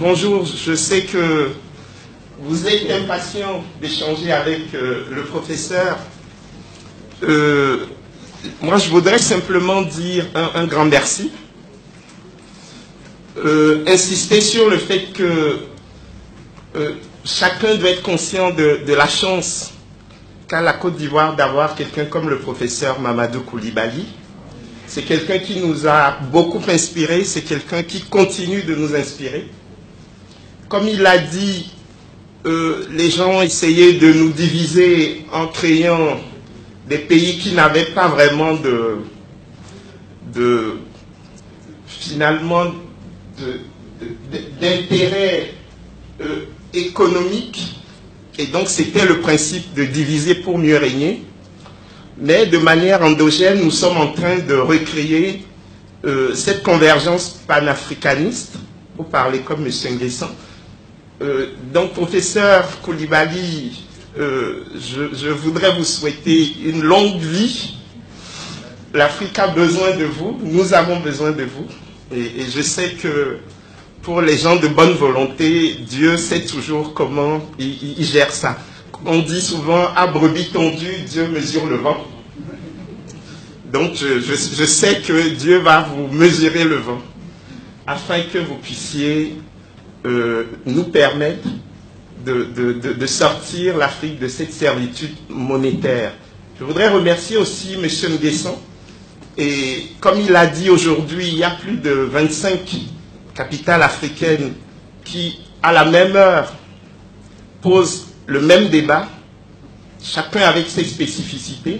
bonjour, je sais que vous êtes impatient d'échanger avec le professeur. Moi, je voudrais simplement dire un grand merci. Insister sur le fait que chacun doit être conscient de la chance qu'a la Côte d'Ivoire d'avoir quelqu'un comme le professeur Mamadou Coulibaly. C'est quelqu'un qui nous a beaucoup inspiré, c'est quelqu'un qui continue de nous inspirer. Comme il l'a dit, les gens essayaient de nous diviser en créant des pays qui n'avaient pas vraiment finalement d'intérêt économique. Et donc c'était le principe de diviser pour mieux régner. Mais de manière endogène, nous sommes en train de recréer cette convergence panafricaniste, pour parler comme M. Nguessan. Donc, professeur Coulibaly, je voudrais vous souhaiter une longue vie. L'Afrique a besoin de vous, nous avons besoin de vous. Et je sais que pour les gens de bonne volonté, Dieu sait toujours comment il gère ça. On dit souvent, à brebis tondue, Dieu mesure le vent. Donc, je sais que Dieu va vous mesurer le vent, afin que vous puissiez nous permettre de sortir l'Afrique de cette servitude monétaire. Je voudrais remercier aussi M. Nguessan. Et comme il a dit aujourd'hui, il y a plus de 25 capitales africaines qui, à la même heure, posent le même débat, chacun avec ses spécificités.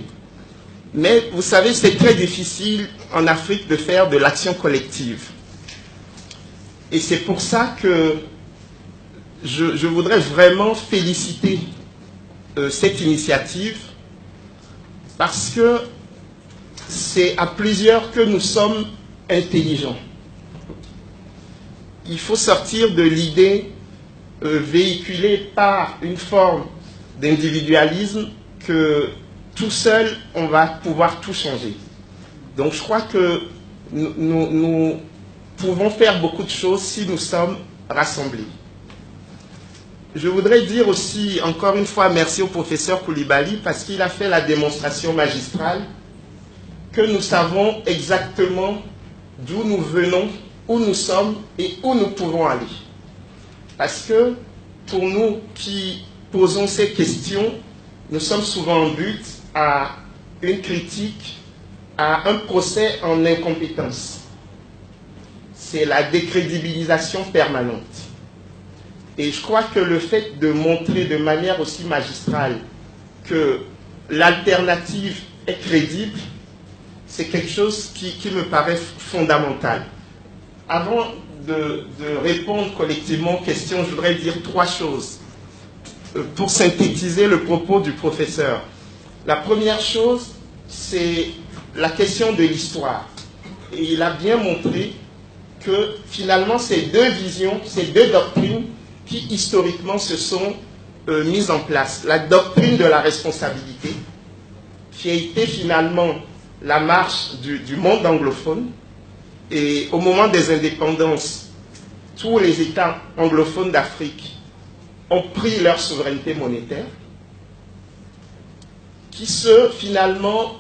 Mais vous savez, c'est très difficile en Afrique de faire de l'action collective. Et c'est pour ça que je voudrais vraiment féliciter cette initiative, parce que c'est à plusieurs que nous sommes intelligents. Il faut sortir de l'idée véhiculée par une forme d'individualisme que tout seul, on va pouvoir tout changer. Donc je crois que nous pouvons faire beaucoup de choses si nous sommes rassemblés. Je voudrais dire aussi, encore une fois, merci au professeur Coulibaly parce qu'il a fait la démonstration magistrale que nous savons exactement d'où nous venons, où nous sommes et où nous pouvons aller. Parce que pour nous qui posons ces questions, nous sommes souvent en but à une critique, à un procès en incompétence. C'est la décrédibilisation permanente. Et je crois que le fait de montrer de manière aussi magistrale que l'alternative est crédible, c'est quelque chose qui me paraît fondamental. Avant de répondre collectivement aux questions, je voudrais dire trois choses pour synthétiser le propos du professeur. La première chose, c'est la question de l'histoire. Et il a bien montré que finalement, ces deux visions, ces deux doctrines qui historiquement se sont mises en place. La doctrine de la responsabilité, qui a été finalement la marche du monde anglophone. Et au moment des indépendances, tous les États anglophones d'Afrique ont pris leur souveraineté monétaire, qui finalement,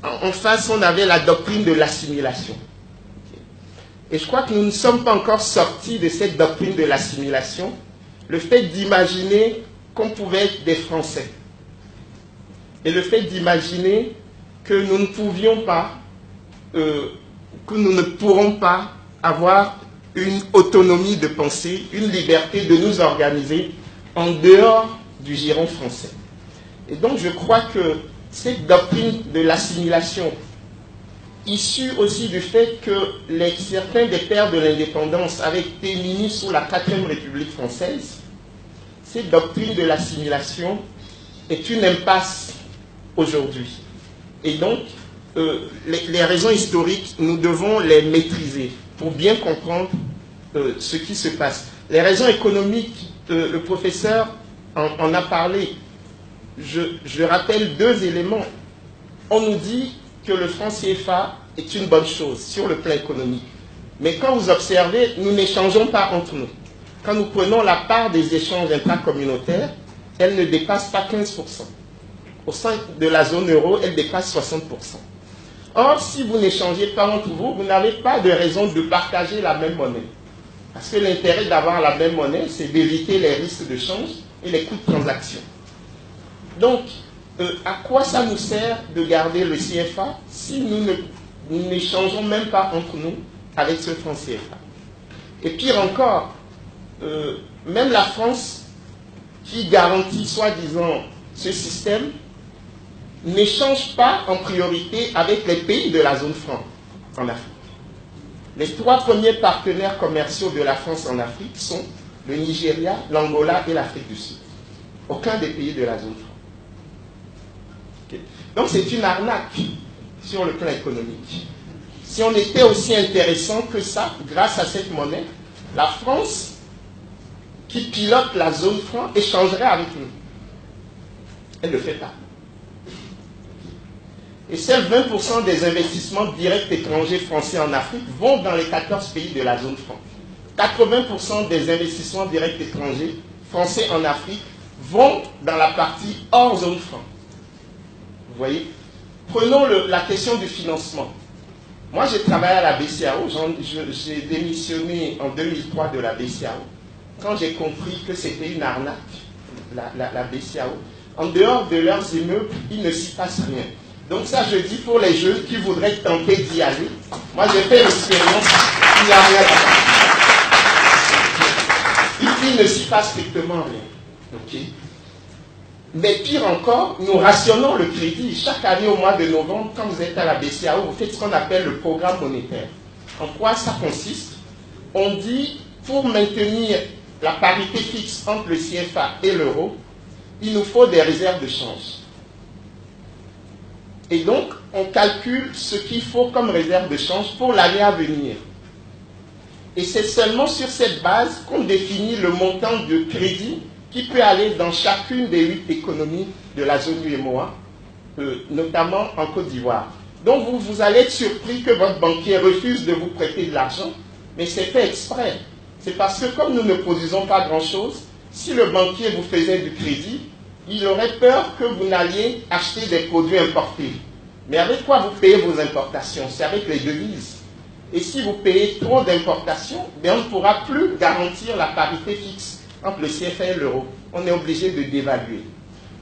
en face, on avait la doctrine de l'assimilation. Et je crois que nous ne sommes pas encore sortis de cette doctrine de l'assimilation, le fait d'imaginer qu'on pouvait être des Français, et le fait d'imaginer que nous ne pouvions pas, que nous ne pourrons pas avoir une autonomie de pensée, une liberté de nous organiser en dehors du giron français. Et donc je crois que cette doctrine de l'assimilation, issue aussi du fait que certains des pères de l'indépendance avaient été munis sous la 4e République française, cette doctrine de l'assimilation est une impasse aujourd'hui. Et donc, les raisons historiques, nous devons les maîtriser pour bien comprendre ce qui se passe. Les raisons économiques, le professeur en a parlé. Je rappelle deux éléments. On nous dit que le franc CFA est une bonne chose sur le plan économique. Mais quand vous observez, nous n'échangeons pas entre nous. Quand nous prenons la part des échanges intracommunautaires, elle ne dépasse pas 15%. Au sein de la zone euro, elle dépasse 60%. Or, si vous n'échangez pas entre vous, vous n'avez pas de raison de partager la même monnaie. Parce que l'intérêt d'avoir la même monnaie, c'est d'éviter les risques de change et les coûts de transaction. Donc, à quoi ça nous sert de garder le CFA si nous n'échangeons même pas entre nous avec ce franc CFA? Et pire encore, même la France, qui garantit soi-disant ce système, n'échange pas en priorité avec les pays de la zone franc en Afrique. Les 3 premiers partenaires commerciaux de la France en Afrique sont le Nigeria, l'Angola et l'Afrique du Sud. Aucun des pays de la zone franc. Okay. Donc c'est une arnaque sur le plan économique. Si on était aussi intéressant que ça, grâce à cette monnaie, la France, qui pilote la zone franc, échangerait avec nous. Elle ne le fait pas. Et seuls 20% des investissements directs étrangers français en Afrique vont dans les 14 pays de la zone franc. 80% des investissements directs étrangers français en Afrique vont dans la partie hors zone franc. Vous voyez? Prenons la question du financement. Moi, j'ai travaillé à la BCAO. J'ai démissionné en 2003 de la BCAO. Quand j'ai compris que c'était une arnaque, la BCAO, en dehors de leurs immeubles, il ne s'y passe rien. Donc ça, je dis pour les jeunes qui voudraient tenter d'y aller, moi j'ai fait l'expérience, il n'y a rien là-bas. Il ne s'y passe strictement rien. Okay. Mais pire encore, nous rationnons le crédit. Chaque année au mois de novembre, quand vous êtes à la BCAO, vous faites ce qu'on appelle le programme monétaire. En quoi ça consiste? On dit, pour maintenir la parité fixe entre le CFA et l'euro, il nous faut des réserves de change. Et donc, on calcule ce qu'il faut comme réserve de change pour l'année à venir. Et c'est seulement sur cette base qu'on définit le montant de crédit qui peut aller dans chacune des 8 économies de la zone UEMOA, notamment en Côte d'Ivoire. Donc, vous allez être surpris que votre banquier refuse de vous prêter de l'argent, mais c'est fait exprès. C'est parce que comme nous ne produisons pas grand-chose, si le banquier vous faisait du crédit, il aurait peur que vous n'alliez acheter des produits importés. Mais avec quoi vous payez vos importations? C'est avec les devises. Et si vous payez trop d'importations, on ne pourra plus garantir la parité fixe entre le CFA et l'euro. On est obligé de dévaluer.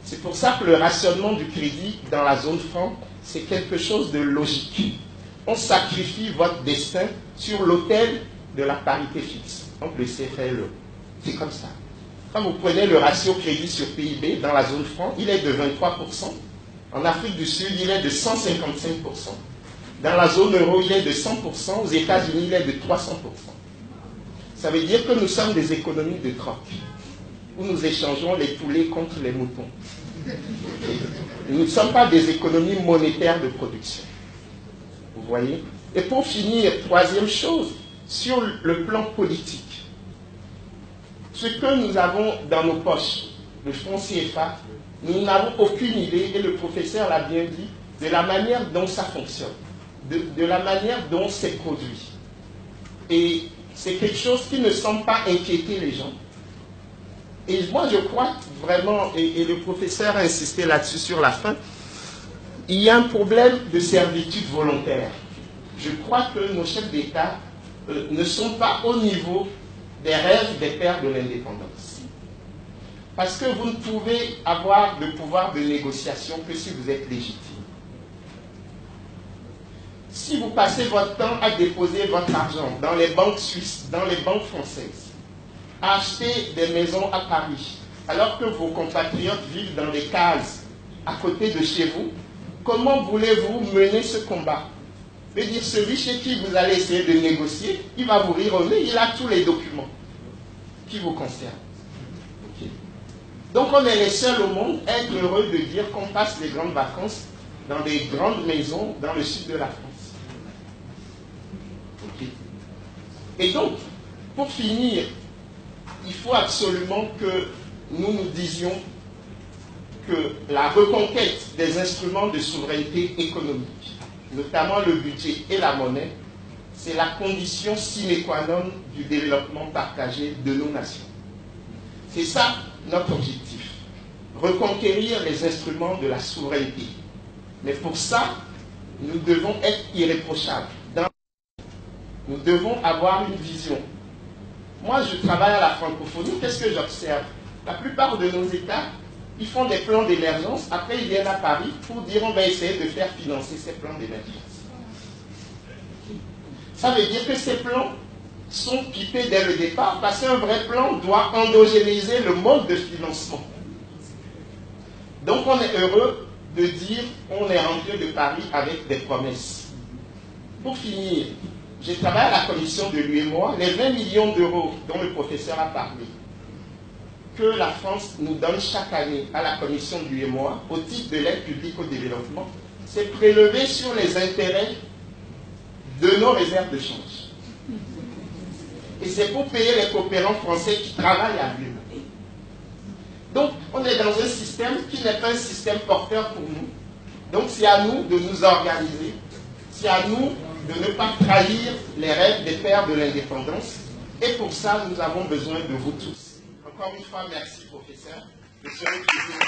C'est pour ça que le rationnement du crédit dans la zone franc, c'est quelque chose de logique. On sacrifie votre destin sur l'autel de la parité fixe entre le CFA et l'euro. C'est comme ça. Quand vous prenez le ratio crédit sur PIB dans la zone franc, il est de 23%. En Afrique du Sud, il est de 155%. Dans la zone euro, il est de 100%. Aux États-Unis, il est de 300%. Ça veut dire que nous sommes des économies de troc, où nous échangeons les poulets contre les moutons. Nous ne sommes pas des économies monétaires de production. Vous voyez? Et pour finir, troisième chose, sur le plan politique. Ce que nous avons dans nos poches, le franc CFA, nous n'avons aucune idée, et le professeur l'a bien dit, de la manière dont ça fonctionne, de la manière dont c'est produit. Et c'est quelque chose qui ne semble pas inquiéter les gens. Et moi, je crois vraiment, et le professeur a insisté là-dessus sur la fin, il y a un problème de servitude volontaire. Je crois que nos chefs d'État ne sont pas au niveau des rêves des pères de l'indépendance. Parce que vous ne pouvez avoir de pouvoir de négociation que si vous êtes légitime. Si vous passez votre temps à déposer votre argent dans les banques suisses, dans les banques françaises, à acheter des maisons à Paris, alors que vos compatriotes vivent dans des cases à côté de chez vous, comment voulez-vous mener ce combat? Je veux dire, celui chez qui vous allez essayer de négocier, il va vous rire au nez, il a tous les documents qui vous concernent. Okay. Donc on est les seuls au monde à être heureux de dire qu'on passe les grandes vacances dans des grandes maisons dans le sud de la France. Okay. Et donc, pour finir, il faut absolument que nous nous disions que la reconquête des instruments de souveraineté économique, notamment le budget et la monnaie, c'est la condition sine qua non du développement partagé de nos nations. C'est ça notre objectif, reconquérir les instruments de la souveraineté. Mais pour ça, nous devons être irréprochables. Nous devons avoir une vision. Moi, je travaille à la francophonie, qu'est-ce que j'observe? La plupart de nos États, ils font des plans d'émergence, après ils viennent à Paris pour dire on va essayer de faire financer ces plans d'émergence. Ça veut dire que ces plans sont pipés dès le départ, parce qu'un vrai plan doit endogénéiser le mode de financement. Donc on est heureux de dire on est rentré de Paris avec des promesses. Pour finir, j'ai travaillé à la commission de l'UEMOA, les 20 millions d'euros dont le professeur a parlé, que la France nous donne chaque année à la commission de l'UEMOA au titre de l'aide publique au développement, c'est prélevé sur les intérêts de nos réserves de change. Et c'est pour payer les coopérants français qui travaillent à l'UEMOA. Donc, on est dans un système qui n'est pas un système porteur pour nous. Donc, c'est à nous de nous organiser. C'est à nous de ne pas trahir les rêves des pères de l'indépendance. Et pour ça, nous avons besoin de vous tous. Encore une fois, merci, professeur. Je serai toujours